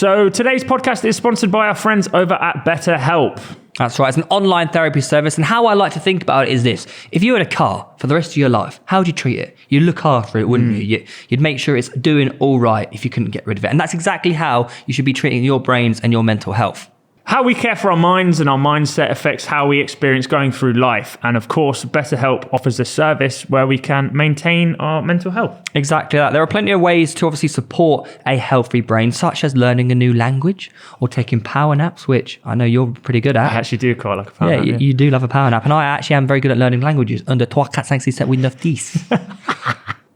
So today's podcast is sponsored by our friends over at BetterHelp. That's right. It's an online therapy service. And how I like to think about it is this. If you had a car for the rest of your life, how would you treat it? You'd look after it, wouldn't you? You'd make sure it's doing all right if you couldn't get rid of it. And that's exactly how you should be treating your brains and your mental health. How we care for our minds and our mindset affects how we experience going through life. And of course, BetterHelp offers a service where we can maintain our mental health. Exactly that. There are plenty of ways to obviously support a healthy brain, such as learning a new language or taking power naps, which I know you're pretty good at. I actually do quite like a power nap. You do love a power nap. And I actually am very good at learning languages. Under 3, 4, 5, 6, 7, 8, 9, 10.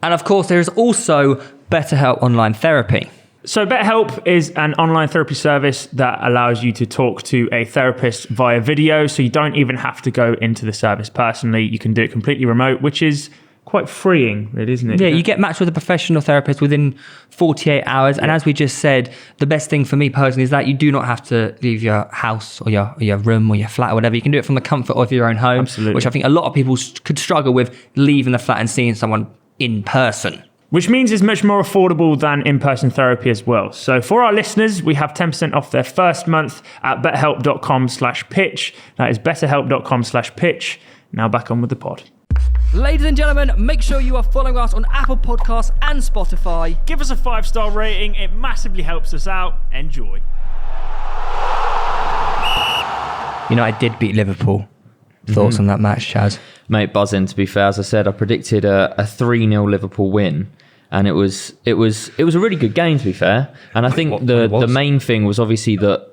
And of course, there is also BetterHelp online therapy. So BetterHelp is an online therapy service that allows you to talk to a therapist via video, so you don't even have to go into the service personally. You can do it completely remote, which is quite freeing, really, isn't it? Yeah, you get matched with a professional therapist within 48 hours. And as we just said, the best thing for me personally is that you do not have to leave your house or your room or your flat or whatever. You can do it from the comfort of your own home, Absolutely. Which I think a lot of people could struggle with leaving the flat and seeing someone in person. Which means it's much more affordable than in-person therapy as well. So for our listeners, we have 10% off their first month at betterhelp.com/pitch. That is betterhelp.com/pitch. Now back on with the pod. Ladies and gentlemen, make sure you are following us on Apple Podcasts and Spotify. Give us a 5-star rating. It massively helps us out. Enjoy. United did beat Liverpool. Thoughts on that match, Chaz? Mate, buzzing, to be fair. As I said, I predicted a 3-0 Liverpool win. And it was a really good game, to be fair. And I think the main thing was obviously that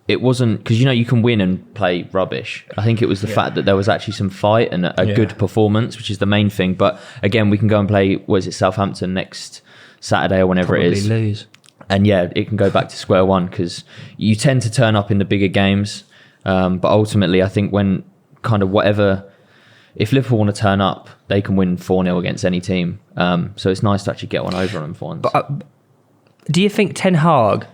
it wasn't, because you can win and play rubbish. I think it was the fact that there was actually some fight and a good performance, which is the main thing. But again, we can go and play, Southampton next Saturday or whenever it is. Lose. And yeah, it can go back to square one because you tend to turn up in the bigger games. But ultimately, I think when kind of if Liverpool want to turn up, they can win 4-0 against any team. So it's nice to actually get one over them for once. But do you think Ten Hag,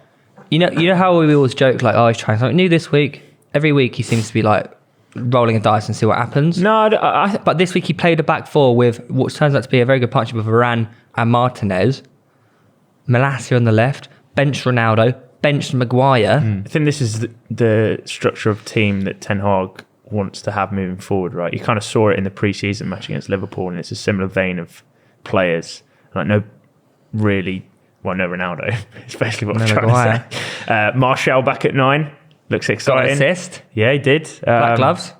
you know how we always joke like, oh, he's trying something new this week? Every week he seems to be like rolling a dice and see what happens. No, but this week he played a back four with what turns out to be a very good partnership of Varane and Martinez. Malacia on the left, benched Ronaldo, benched Maguire. I think this is the structure of team that Ten Hag wants to have moving forward, right? You kind of saw it in the pre-season match against Liverpool, and it's a similar vein of players. Like no Ronaldo, especially what I'm trying to say. Martial back at 9 looks exciting. Got an assist. Yeah, he did. Black gloves.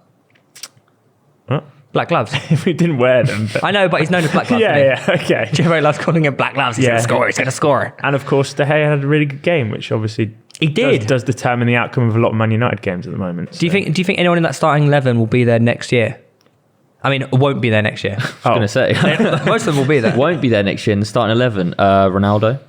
What? Black gloves. We didn't wear them. But... I know, but he's known as Black gloves. Okay. Jerry loves calling him Black gloves. He's going to score. He's going to score. And of course, De Gea had a really good game, which obviously he did. Does determine the outcome of a lot of Man United games at the moment. Do you think anyone in that starting 11 will be there next year? I mean, won't be there next year. I was going to say. Most of them will be there. Won't be there next year in the starting 11. Ronaldo.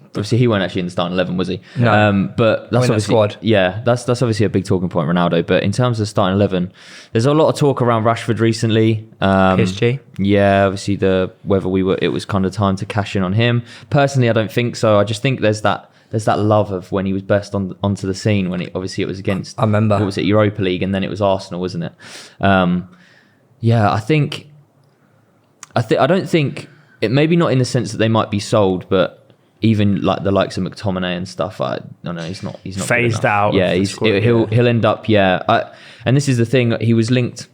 Obviously, he weren't actually in the starting 11, was he? No. But that's obviously, squad. Yeah, that's obviously a big talking point, Ronaldo. But in terms of the starting 11, there's a lot of talk around Rashford recently. PSG. Yeah, obviously it was kind of time to cash in on him. Personally, I don't think so. I just think there's that love of when he was best onto the scene when it was against. I remember. What was it, Europa League, and then it was Arsenal, wasn't it? Yeah, I don't think it. Maybe not in the sense that they might be sold, but. Even like the likes of McTominay and stuff, I don't know. He's not phased out. Yeah, he'll end up. Yeah, and this is the thing. He was linked,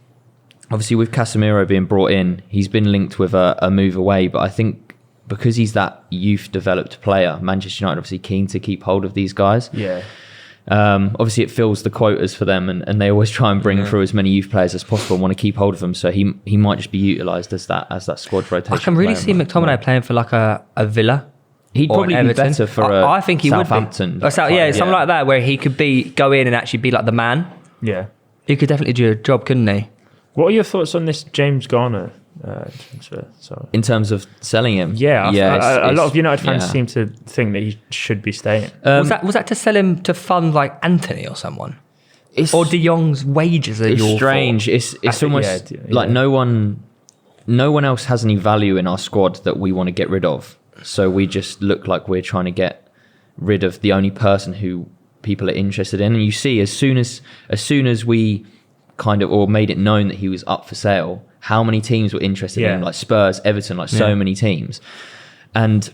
obviously, with Casemiro being brought in. He's been linked with a move away, but I think because he's that youth developed player, Manchester United obviously keen to keep hold of these guys. Yeah. Obviously, it fills the quotas for them, and they always try and bring through as many youth players as possible and want to keep hold of them. So he might just be utilised as that squad rotation. I can really see McTominay playing for like a Villa. He'd probably be better for I think he Southampton. Would be. Something like that, where he could go in and actually be like the man. Yeah. He could definitely do a job, couldn't he? What are your thoughts on this James Garner transfer? Sorry. In terms of selling him? Yeah. A lot of United fans seem to think that he should be staying. Was that to sell him to fund like Anthony or someone? Or De Jong's wages are It's strange. It's almost like no one else has any value in our squad that we want to get rid of. So we just look like we're trying to get rid of the only person who people are interested in. And you see, as soon as we kind of, or made it known that he was up for sale, how many teams were interested in him, like Spurs, Everton, so many teams. And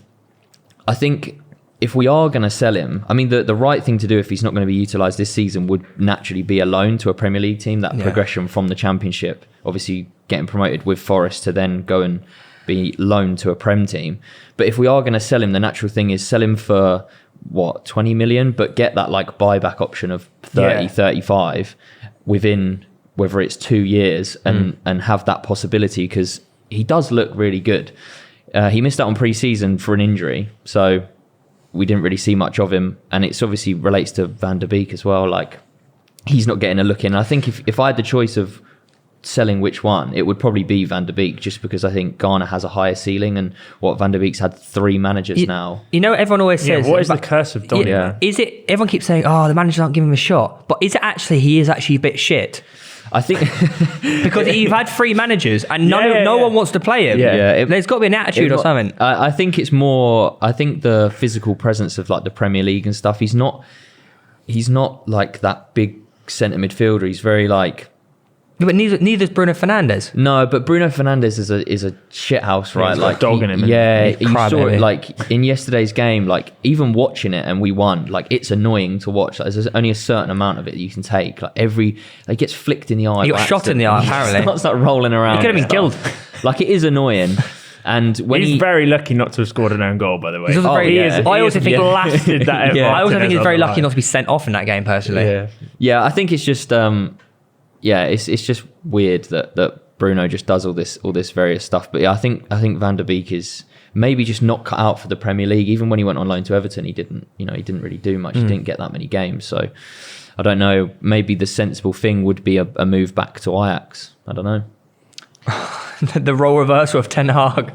I think if we are going to sell him, I mean, the right thing to do if he's not going to be utilised this season would naturally be a loan to a Premier League team. That progression from the Championship, obviously getting promoted with Forest to then go and be loaned to a Prem team. But if we are going to sell him, the natural thing is sell him for 20 million, but get that like buyback option of 30, 35 within whether it's 2 years and have that possibility, because he does look really good. He missed out on pre-season for an injury, so we didn't really see much of him, and it's obviously relates to Van der Beek as well. Like, he's not getting a look in. I think if I had the choice of selling which one, it would probably be Van der Beek, just because I think Garner has a higher ceiling, and Van der Beek's had 3 managers now. You know, everyone always says, what is the curse of Donny? Is it, everyone keeps saying, the managers aren't giving him a shot, but is it actually, he is actually a bit shit? I think because you've had 3 managers and no one wants to play him. There's got to be an attitude or something. I think it's more. I think the physical presence of like the Premier League and stuff. He's not like that big centre midfielder. He's very like. But neither's Bruno Fernandes. No, but Bruno Fernandes is a shithouse, right? He's like dogging him. You saw it like in yesterday's game. Like even watching it, and we won. Like it's annoying to watch. Like, there's only a certain amount of it you can take. Like he gets flicked in the eye. He got shot in the eye. Apparently, starts like rolling around. He could have been killed. Like it is annoying. And when he's very lucky not to have scored an own goal, by the way. I also think blasted that. I also think he's very lucky not to be sent off in that game. Personally, yeah. I think it's just. It's just weird that Bruno just does all this various stuff. But yeah, I think Van der Beek is maybe just not cut out for the Premier League. Even when he went on loan to Everton, he didn't really do much. He didn't get that many games. So I don't know. Maybe the sensible thing would be a move back to Ajax. I don't know. The role reversal of Ten Hag.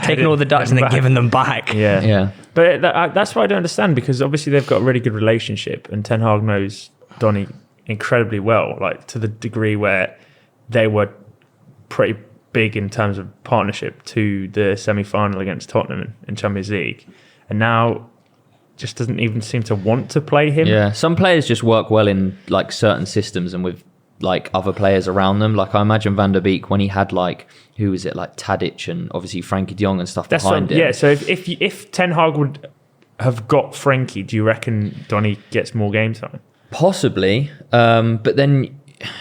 Taking all the Dutch and then giving them back. Yeah. But that's what I don't understand, because obviously they've got a really good relationship, and Ten Hag knows Donny incredibly well, like to the degree where they were pretty big in terms of partnership to the semi-final against Tottenham in Champions League, and now just doesn't even seem to want to play him. Yeah, some players just work well in like certain systems and with like other players around them. Like I imagine Van der Beek when he had like, who was it, like Tadic and obviously Frankie de Jong and stuff behind him. Yeah, so if Ten Hag would have got Frankie, do you reckon Donny gets more game time? Possibly, but then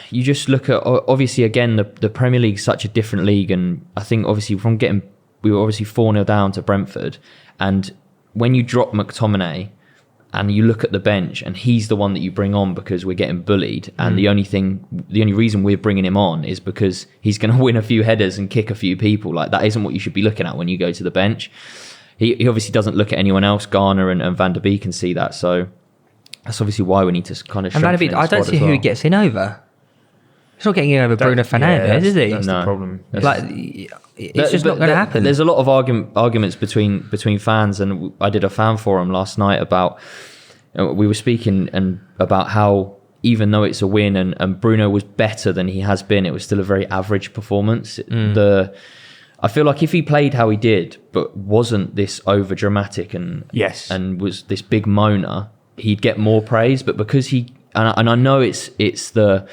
you just look at, obviously again the Premier League is such a different league, and I think obviously we were obviously 4-0 down to Brentford, and when you drop McTominay and you look at the bench and he's the one that you bring on because we're getting bullied, and the only reason we're bringing him on is because he's going to win a few headers and kick a few people. Like that isn't what you should be looking at when you go to the bench. He obviously doesn't look at anyone else, Garner and Van der Beek, and see that. So that's obviously why we need to kind of strengthen the I don't see who he gets in over. He's not getting in over Bruno Fernandes, is he? That's the problem. Like, it's just not going to happen. There's a lot of arguments between fans, and I did a fan forum last night about, we were speaking about how even though it's a win and Bruno was better than he has been, it was still a very average performance. I feel like if he played how he did, but wasn't this over dramatic and was this big moaner, he'd get more praise. But because and I know it's the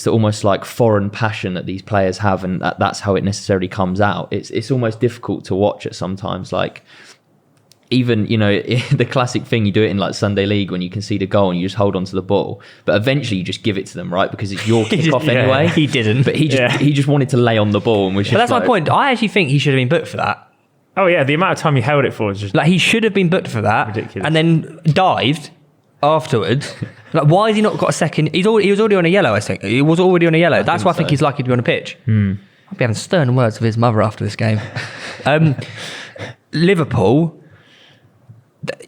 almost like foreign passion that these players have, and that's how it necessarily comes out. It's almost difficult to watch it sometimes. Like even the classic thing, you do it in like Sunday League when you concede a goal and you just hold on to the ball, but eventually you just give it to them, right? Because it's your kick-off anyway. He didn't, but he just wanted to lay on the ball, and was. But that's my point. I actually think he should have been booked for that. Oh yeah, the amount of time he held it for was just like, he should have been booked for that. Ridiculous. And then dived afterwards. Like, why has he not got a second? He was already on a yellow, I think. He was already on a yellow. That's why I think he's lucky to be on a pitch. I'll be having stern words with his mother after this game. Liverpool,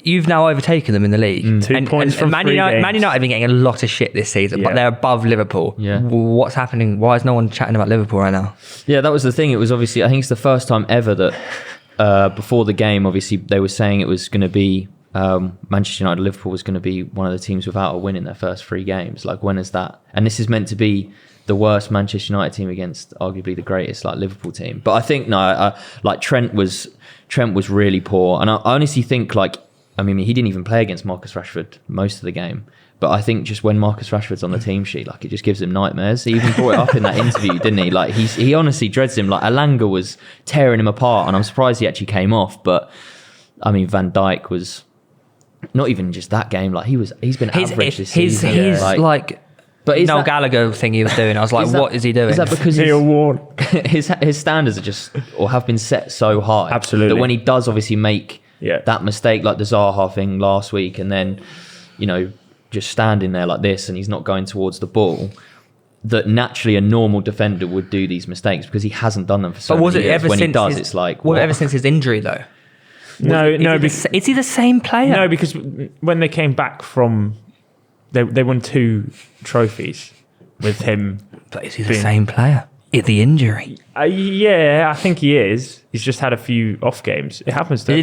you've now overtaken them in the league. 2 points from Man 3 United, games. Man United have been getting a lot of shit this season, but they're above Liverpool. Yeah. What's happening? Why is no one chatting about Liverpool right now? Yeah, that was the thing. It was obviously, I think it's the first time ever that before the game, obviously they were saying it was going to be Manchester United, Liverpool was going to be one of the teams without a win in their first 3 games. Like, when is that? And this is meant to be the worst Manchester United team against arguably the greatest like Liverpool team. But I think like Trent was really poor, and I honestly think he didn't even play against Marcus Rashford most of the game. But I think just when Marcus Rashford's on the team sheet, like, it just gives him nightmares. He even brought it up in that interview, didn't he? Like, he honestly dreads him. Like, Alanga was tearing him apart, and I'm surprised he actually came off. But I mean, Van Dijk was not even just that game. Like he's been average this season. His but Noel that, Gallagher thing he was doing, I was like, what is he doing? Is that because his standards are just or have been set so high? Absolutely. That when he does obviously make that mistake, like the Zaha thing last week, and then just standing there like this, and he's not going towards the ball. That naturally a normal defender would do these mistakes because he hasn't done them for so many years. When he does, it's like ever since his injury though. Is he the same player? No, because when they came back from, they won 2 trophies with him. But is he the same player? The injury? Yeah, I think he is. He's just had a few off games. It happens to him.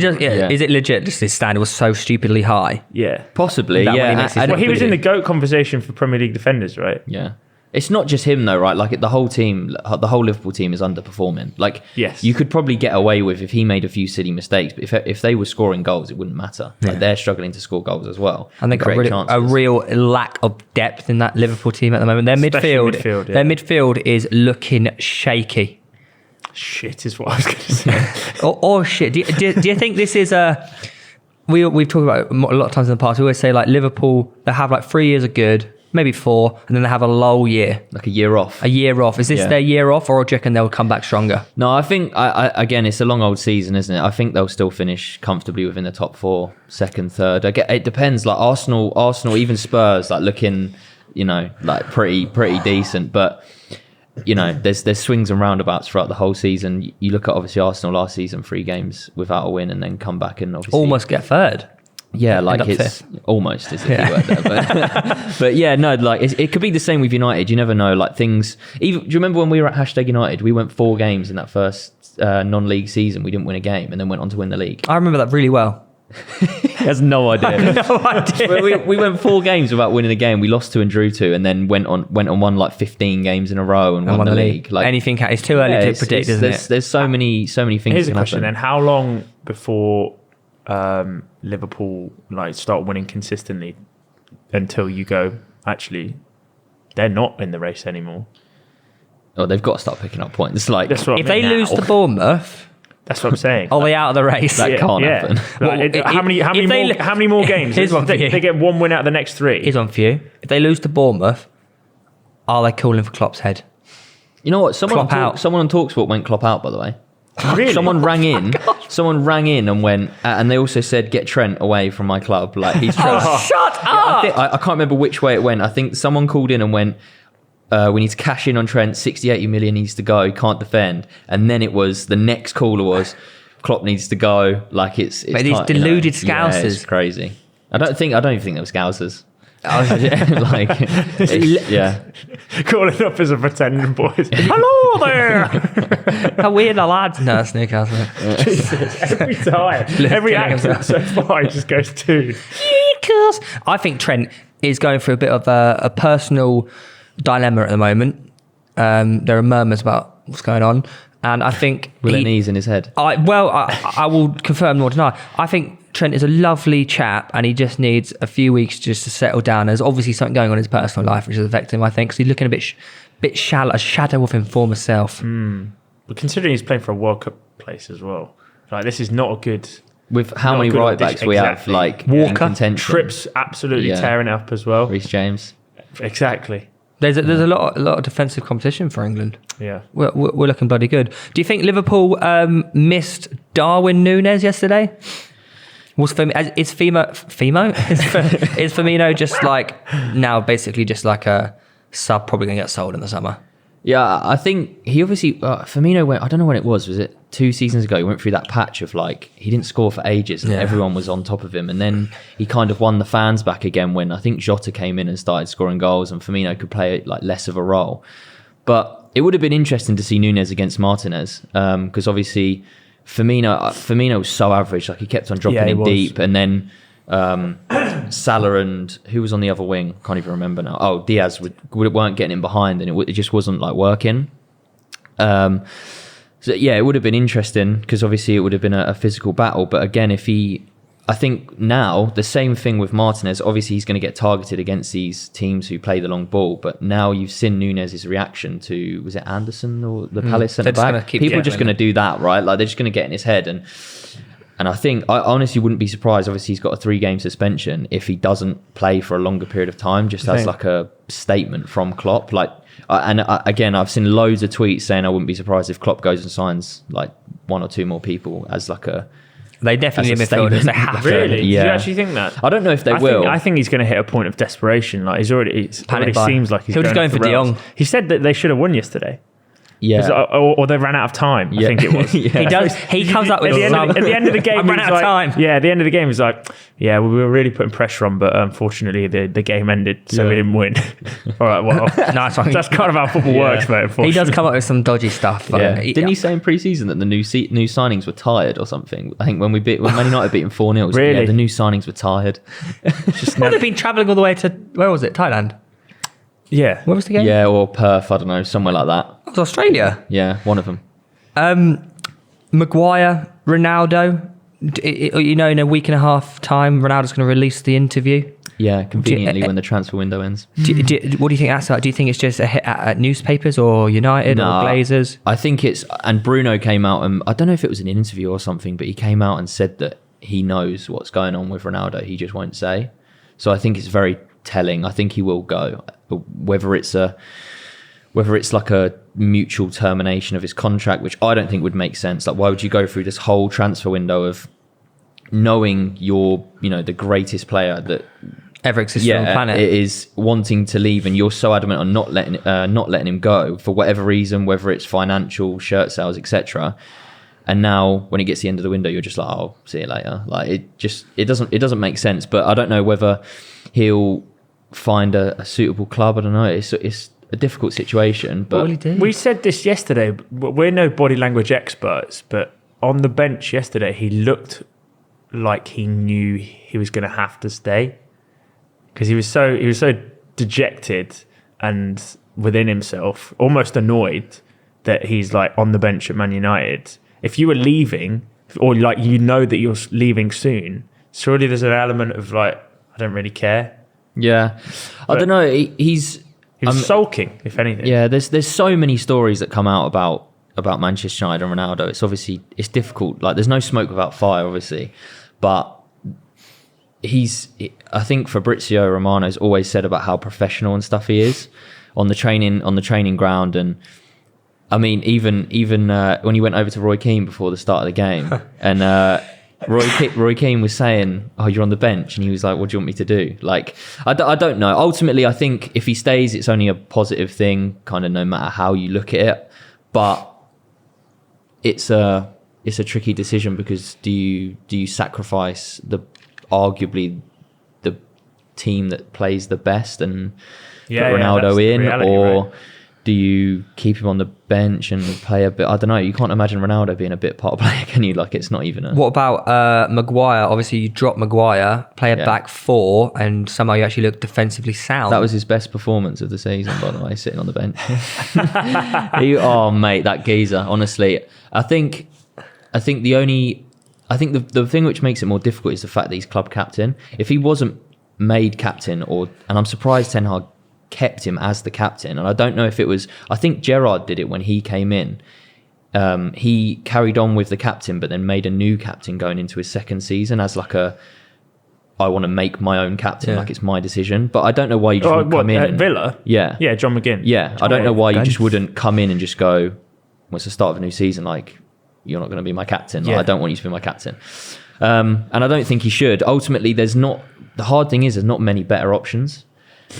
Is it legit? Just his standard was so stupidly high. Yeah, possibly. He was in the GOAT conversation for Premier League defenders, right? Yeah. It's not just him though, right? Like the whole team, the whole Liverpool team is underperforming. Like, yes, you could probably get away with if he made a few silly mistakes, but if they were scoring goals, it wouldn't matter. Like they're struggling to score goals as well. And they've got a real lack of depth in that Liverpool team at the moment. Their midfield is looking shaky. Shit is what I was going to say. or shit. Do you think this is a? We've talked about it a lot of times in the past. We always say like Liverpool, they have like 3 years of good. Maybe 4, and then they have a lull year. Like a year off. Is this their year off, or do you reckon they'll come back stronger? No, I think, again, it's a long old season, isn't it? I think they'll still finish comfortably within the top 4, second, third. It depends. Like Arsenal, even Spurs, like looking, like pretty decent. But, there's swings and roundabouts throughout the whole season. You look at, obviously, Arsenal last season, 3 games without a win, and then come back and obviously... Almost get third. Yeah, like it's almost as if he worked there. But yeah, no, like it could be the same with United. You never know. Like things. Even do you remember when we were at #United? We went 4 games in that first non-league season. We didn't win a game, and then went on to win the league. I remember that really well. He has no idea. I have no idea. we went 4 games without winning a game. We lost 2 and drew 2, and then went on won like 15 games in a row and won the league. Like anything, it's too early to predict, isn't it? There's so many things. Here's a can question happen. then: how long before Liverpool start winning consistently until you go, actually they're not in the race anymore? Oh, they've got to start picking up points. Like if they lose to Bournemouth, that's what I'm saying. Are they out of the race? That can't happen. How many more games? They get 1 win out of the next 3. Here's one for you. If they lose to Bournemouth, are they calling for Klopp's head? You know what? Someone on TalkSport went Klopp out, by the way. Really? Someone rang in and went, and they also said, "Get Trent away from my club." Like he's Trent. Shut up! I can't remember which way it went. I think someone called in and went, "We need to cash in on Trent. 60, 80 million needs to go. Can't defend." And then it was the next caller was, "Klopp needs to go." Like it's but these deluded Scousers. Yeah, it's crazy. I don't even think they were Scousers. Calling up as a pretending boys. Hello there. How weird are lads? No, it's Newcastle. Every time, every accent so far, it just goes to. I think Trent is going through a bit of a personal dilemma at the moment. There are murmurs about what's going on, and I think knees in his head. I will confirm nor deny. I think Trent is a lovely chap, and he just needs a few weeks just to settle down. There's obviously something going on in his personal life which is affecting him, I think, because he's looking a bit shallow, a shadow of his former self. But considering he's playing for a World Cup place as well, like this is not a good. With how many right backs we have, like Walker, Tripp's absolutely tearing up as well. Reece James, exactly. There's a lot of defensive competition for England. Yeah, we're looking bloody good. Do you think Liverpool missed Darwin Núñez yesterday? Is Firmino just like now basically just like a sub, probably going to get sold in the summer? Yeah, I think he obviously Firmino went. I don't know when it was. Was it 2 seasons ago? He went through that patch of like he didn't score for ages, and everyone was on top of him. And then he kind of won the fans back again when I think Jota came in and started scoring goals, and Firmino could play like less of a role. But it would have been interesting to see Núñez against Martinez because obviously Firmino was so average. Like he kept on dropping in deep, and then Salah and who was on the other wing? Can't even remember now. Oh, Diaz weren't getting in behind, and it just wasn't like working. So yeah, it would have been interesting because obviously it would have been a physical battle. But again, I think now the same thing with Martinez. Obviously, he's going to get targeted against these teams who play the long ball. But now you've seen Núñez's reaction to, was it Anderson or the Palace centre back? People are just going to do that, right? Like they're just going to get in his head. And And I honestly wouldn't be surprised. Obviously, he's got a 3-game suspension if he doesn't play for a longer period of time, just as like a statement from Klopp. Like, again, I've seen loads of tweets saying I wouldn't be surprised if Klopp goes and signs like 1 or 2 more people as like a. They definitely need midfielders. They have to. Really? Yeah. Do you actually think that? I don't know if they will. I think he's going to hit a point of desperation. Like it already seems like he's He'll just go in for De Jong. He said that they should have won yesterday. Yeah. Or they ran out of time, I think it was. He does. He comes up with at the end of the game. I ran out of time. Yeah, at the end of the game, he's like, yeah, we were really putting pressure on, but unfortunately the game ended, so we didn't win. All right, well, nice one. That's kind of how football works, mate. He does come up with some dodgy stuff. Didn't he say in pre-season that the new signings were tired or something? I think when Man United beat him 4-0, really? The new signings were tired. They've been travelling all the way to, where was it? Thailand? Yeah. Where was the game? Yeah, or Perth, I don't know, somewhere like that. It was Australia. Yeah, one of them. Maguire, Ronaldo. In a week and a half time, Ronaldo's going to release the interview. Yeah, conveniently when the transfer window ends. What do you think that's like? Do you think it's just a hit at newspapers or United or Glazers? I think and Bruno came out and I don't know if it was an interview or something, but he came out and said that he knows what's going on with Ronaldo. He just won't say. So I think it's very telling. I think he will go. Whether it's like a mutual termination of his contract, which I don't think would make sense. Like, why would you go through this whole transfer window of knowing you're, the greatest player that ever existed on the planet is wanting to leave, and you're so adamant on not letting him go for whatever reason, whether it's financial, shirt sales, etc. And now when it gets to the end of the window, you're just like, oh, see you later. Like it doesn't make sense. But I don't know whether he'll find a suitable club. I don't know. It's a difficult situation. But we said this yesterday. We're no body language experts, but on the bench yesterday, he looked like he knew he was going to have to stay because he was so dejected and within himself, almost annoyed that he's like on the bench at Man United. If you were leaving, or like that you're leaving soon, surely there's an element of like, I don't really care. Yeah, but I don't know. He was sulking, if anything. Yeah, there's so many stories that come out about Manchester United and Ronaldo. It's difficult. Like, there's no smoke without fire, obviously, but I think Fabrizio Romano's always said about how professional and stuff he is on the training ground. And I mean, even when he went over to Roy Keane before the start of the game, and Roy Keane was saying, "Oh, you're on the bench," and he was like, "What do you want me to do?" Like, I don't know. Ultimately, I think if he stays, it's only a positive thing, kind of no matter how you look at it. But it's a tricky decision because do you sacrifice arguably the team that plays the best and put Ronaldo in, reality, or right? Do you keep him on the bench and play a bit? I don't know. You can't imagine Ronaldo being a bit part player, can you? Like, it's not even a... What about Maguire? Obviously, you drop Maguire, play a back four, and somehow you actually look defensively sound. That was his best performance of the season, by the way, sitting on the bench. Oh, mate, that geezer. Honestly, I think the thing which makes it more difficult is the fact that he's club captain. If he wasn't made captain, and I'm surprised Ten Hag kept him as the captain, and I don't know if it was, I think Gerrard did it when he came in. He carried on with the captain, but then made a new captain going into his second season as like I want to make my own captain, like it's my decision. But I don't know why you just wouldn't come in. Villa? Yeah, John McGinn. Yeah, I don't know why you just wouldn't come in and just go, well, it's the start of a new season, like, you're not going to be my captain. Like, I don't want you to be my captain. And I don't think he should. Ultimately, the hard thing is there's not many better options.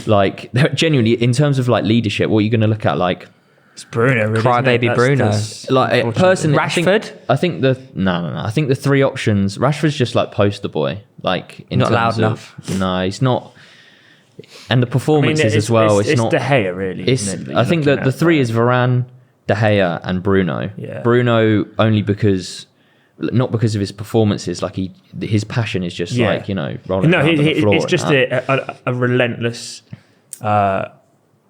Like, genuinely, in terms of like leadership, what are you going to look at? Like, it's Bruno, really, crybaby Bruno. Like, personally, Rashford. I think no. I think the three options. Rashford's just like poster boy. Like, not loud enough. No, he's not. And the performances as well. It's not De Gea, really. I think that the three is Varane, De Gea, and Bruno. Yeah. Bruno only not because of his performances, like his passion is just like, rolling around on the floor. It's just a relentless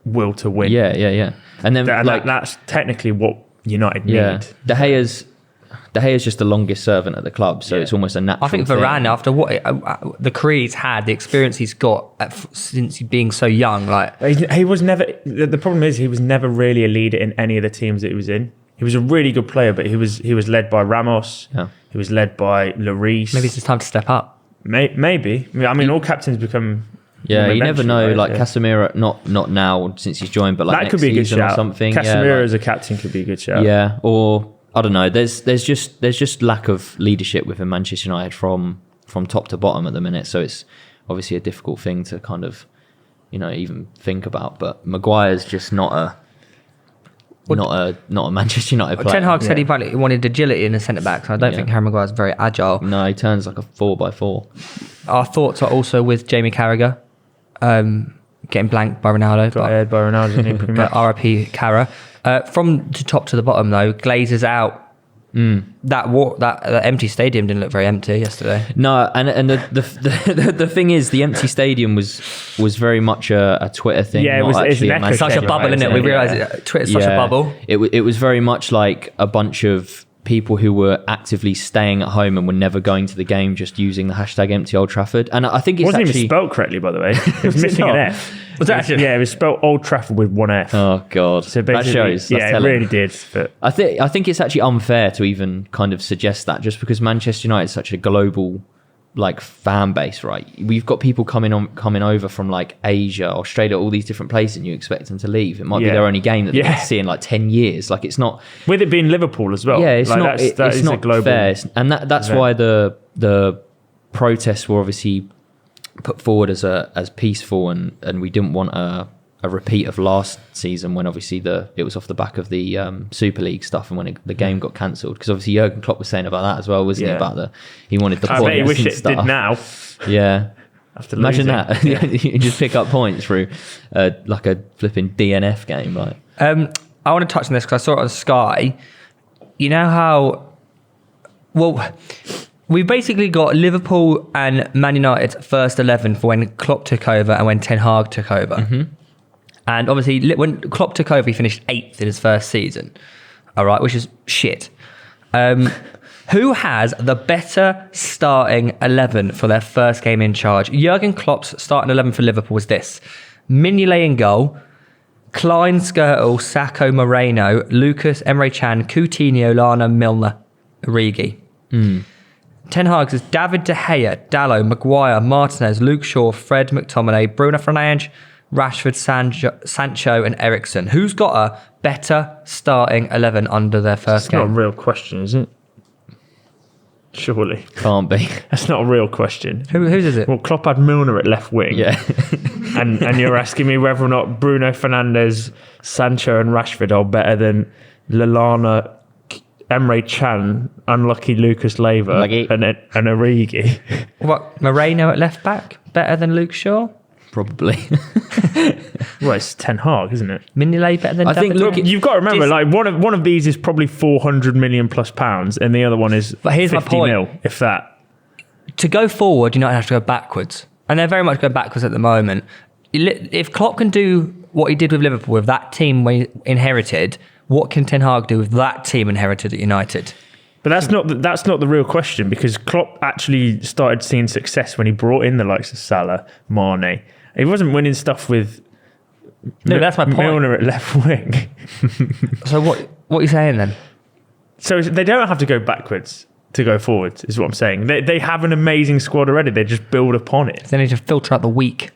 will to win. Yeah. And then that's technically what United need. De Gea's just the longest servant at the club, so it's almost a natural I think Varane, after what the career he's had, the experience he's got since being so young, like he was never. The problem is he was never really a leader in any of the teams that he was in. He was a really good player, but he was led by Ramos. Yeah. He It was led by Lloris. Maybe it's just time to step up. Maybe. I mean, all captains become. Yeah, you never know. Right? Like Casemiro, not now since he's joined, but like that could be a good season shout. or something. Casemiro as a captain could be a good shout. Yeah, or I don't know. There's just lack of leadership within Manchester United from top to bottom at the minute. So it's obviously a difficult thing to kind of, even think about. But Maguire's just not a Manchester United player. Ten Hag said he wanted agility in the centre back, so I don't think Harry Maguire's very agile. No, he turns like a 4x4. Our thoughts are also with Jamie Carragher, getting blanked by Ronaldo. Got aired by Ronaldo, didn't he, pretty much? RIP Carra. From the top to the bottom though, Glazer's out. That empty stadium didn't look very empty yesterday. No, and the thing is, the empty stadium was very much a Twitter thing. Yeah, it's an echo such a chamber, bubble, isn't it? We realise Twitter's such a bubble. It was very much like a bunch of people who were actively staying at home and were never going to the game, just using the hashtag empty Old Trafford. And I think it wasn't even spelled correctly, by the way. It was missing an F. Was that actually? Yeah, it was spelled Old Trafford with one F. Oh God, so that shows. Yeah, it really did. But I think it's actually unfair to even kind of suggest that, just because Manchester United is such a global like fan base, right? We've got people coming over from like Asia, Australia, all these different places, and you expect them to leave. It might be their only game that they get to see in like 10 years. Like it's not, with it being Liverpool as well. Yeah, it's like not. It's not global. Fair, and that's why the protests were obviously put forward as peaceful, and we didn't want a repeat of last season when obviously it was off the back of the Super League stuff, and when the game got cancelled, because obviously Jurgen Klopp was saying about that as well, wasn't he? About he wanted the points. I bet he wish it did now. Yeah. Imagine that. You just pick up points through like a flipping DNF game, right? I want to touch on this because I saw it on Sky. You know how... Well, we basically got Liverpool and Man United's first 11 for when Klopp took over and when Ten Hag took over. Mm-hmm. And obviously, when Klopp took over, he finished 8th in his first season. All right, which is shit. Who has the better starting 11 for their first game in charge? Jurgen Klopp's starting 11 for Liverpool was this: Mignolet in goal, Klein, Skrtel, Sacco, Moreno, Lucas, Emre Can, Coutinho, Lana, Milner, Origi. Ten Hag's is David De Gea, Dalot, Maguire, Martinez, Luke Shaw, Fred, McTominay, Bruno Fernandes, Rashford, Sancho and Eriksen. Who's got a better starting 11 under their first game? That's not a real question, is it? Surely. Can't be. That's not a real question. Whose is it? Well, Klopp had Milner at left wing. Yeah. and you're asking me whether or not Bruno Fernandes, Sancho and Rashford are better than Lallana, Emre Can, unlucky Lucas Leiva and Origi. What, Moreno at left back? Better than Luke Shaw? Probably. Well, it's Ten Hag, isn't it? Mignolet better than... I think, look, you've got to remember, like one of these is probably 400 million plus pounds, and the other one is but here's 50 my point. mil, if that. To go forward, you don't have to go backwards. And they're very much going backwards at the moment. If Klopp can do what he did with Liverpool, with that team when he inherited, what can Ten Hag do with that team inherited at United? But that's not the real question, because Klopp actually started seeing success when he brought in the likes of Salah, Mane. He wasn't winning stuff with that's my point. Milner at left wing. So what are you saying then? So they don't have to go backwards to go forwards, is what I'm saying. They have an amazing squad already. They just build upon it. They need to filter out the weak.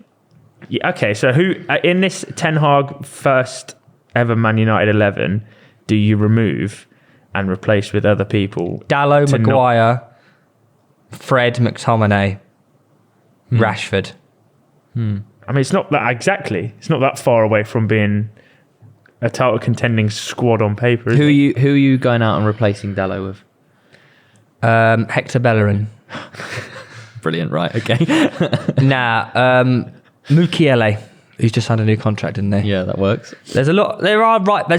Yeah, okay, so who in this Ten Hag first ever Man United 11 do you remove and replace with other people? Dalot, Maguire, Fred, McTominay, Rashford. I mean, it's not that exactly. It's not that far away from being a title contending squad on paper. Who are you going out and replacing Dalot with? Hector Bellerin. Brilliant, right? Okay. Mukiele, who's just signed a new contract, didn't they? Yeah, that works. There's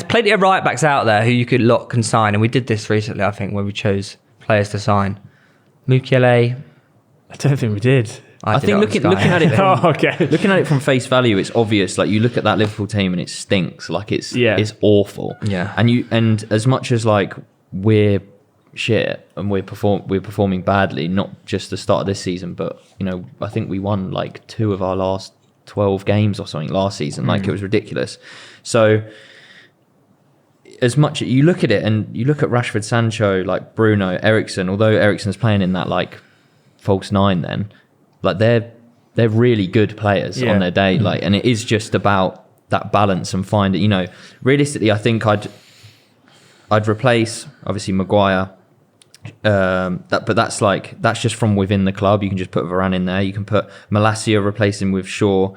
plenty of right backs out there who you could lock and sign, and we did this recently, I think, when we chose players to sign. Mukiele. I don't think we did. I think looking at it from, looking at it from face value, it's obvious. Like, you look at that Liverpool team and it stinks. Like, it's awful. Yeah. And as much as like we're shit and we're performing badly, not just the start of this season, but I think we won like 2 of our last 12 games or something last season. Like, it was ridiculous. So as much you look at it and you look at Rashford, Sancho, like Bruno, Eriksen, although Eriksen's playing in that like false nine then, like they're really good players on their day. Like, and it is just about that balance and find it, you know, realistically, I think I'd replace obviously Maguire. But that's just from within the club. You can just put Varane in there. You can put Malacia, replace him with Shaw.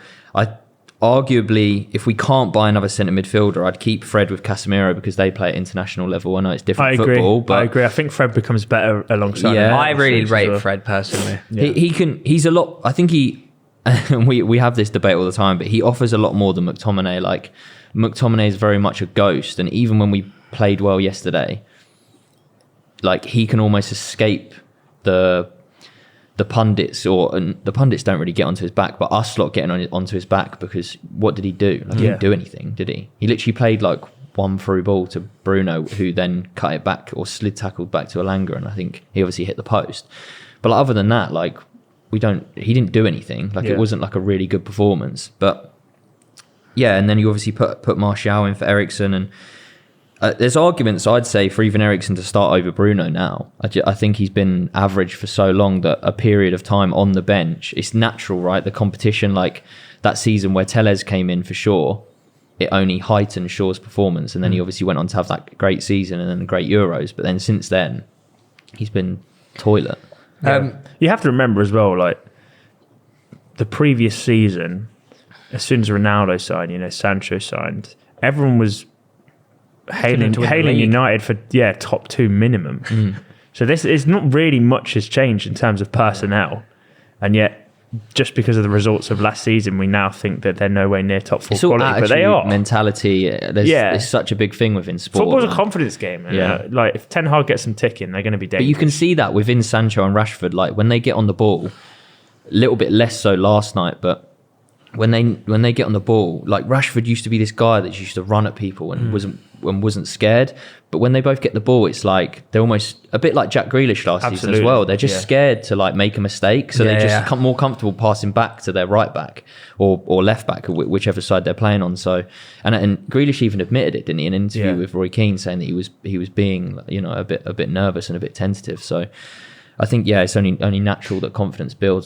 Arguably, if we can't buy another centre midfielder, I'd keep Fred with Casemiro because they play at international level. I know it's different football, but I agree. I think Fred becomes better alongside. Yeah, him. I really rate Fred personally. Yeah. He's a lot. I think we have this debate all the time, but he offers a lot more than McTominay. Like McTominay is very much a ghost, and even when we played well yesterday, like he can almost escape the pundits, and the pundits don't really get onto his back, but us lot getting onto his back because what did he do? Like, he didn't do anything, did he? He literally played like one through ball to Bruno, who then cut it back or slid tackled back to Elanga, and I think he obviously hit the post. But like, other than that, like he didn't do anything. Like it wasn't like a really good performance. But yeah, and then you obviously put Martial in for Eriksen, and there's arguments, I'd say, for even Eriksen to start over Bruno now. I think he's been average for so long that a period of time on the bench, it's natural, right? The competition, like that season where Tellez came in for Shaw, it only heightened Shaw's performance. And then he obviously went on to have that great season and then the great Euros. But then since then, he's been toilet. You have to remember as well, like the previous season, as soon as Ronaldo signed, Sancho signed, everyone was hailing United for top two minimum. So this is not really much has changed in terms of personnel, and yet just because of the results of last season, we now think that they're nowhere near top four quality, but they are. Mentality, there's such a big thing within sport. Football's a confidence game. And, like if Ten Hag gets them ticking, they're going to be dangerous. But you can see that within Sancho and Rashford, like when they get on the ball, a little bit less so last night, but when they get on the ball, like Rashford used to be this guy that used to run at people and wasn't scared. But when they both get the ball, it's like they're almost a bit like Jack Grealish last season as well. They're just scared to like make a mistake, so they're just more comfortable passing back to their right back or left back, whichever side they're playing on. So and Grealish even admitted it, didn't he, in an interview with Roy Keane, saying that he was being a bit nervous and a bit tentative. So I think it's only natural that confidence builds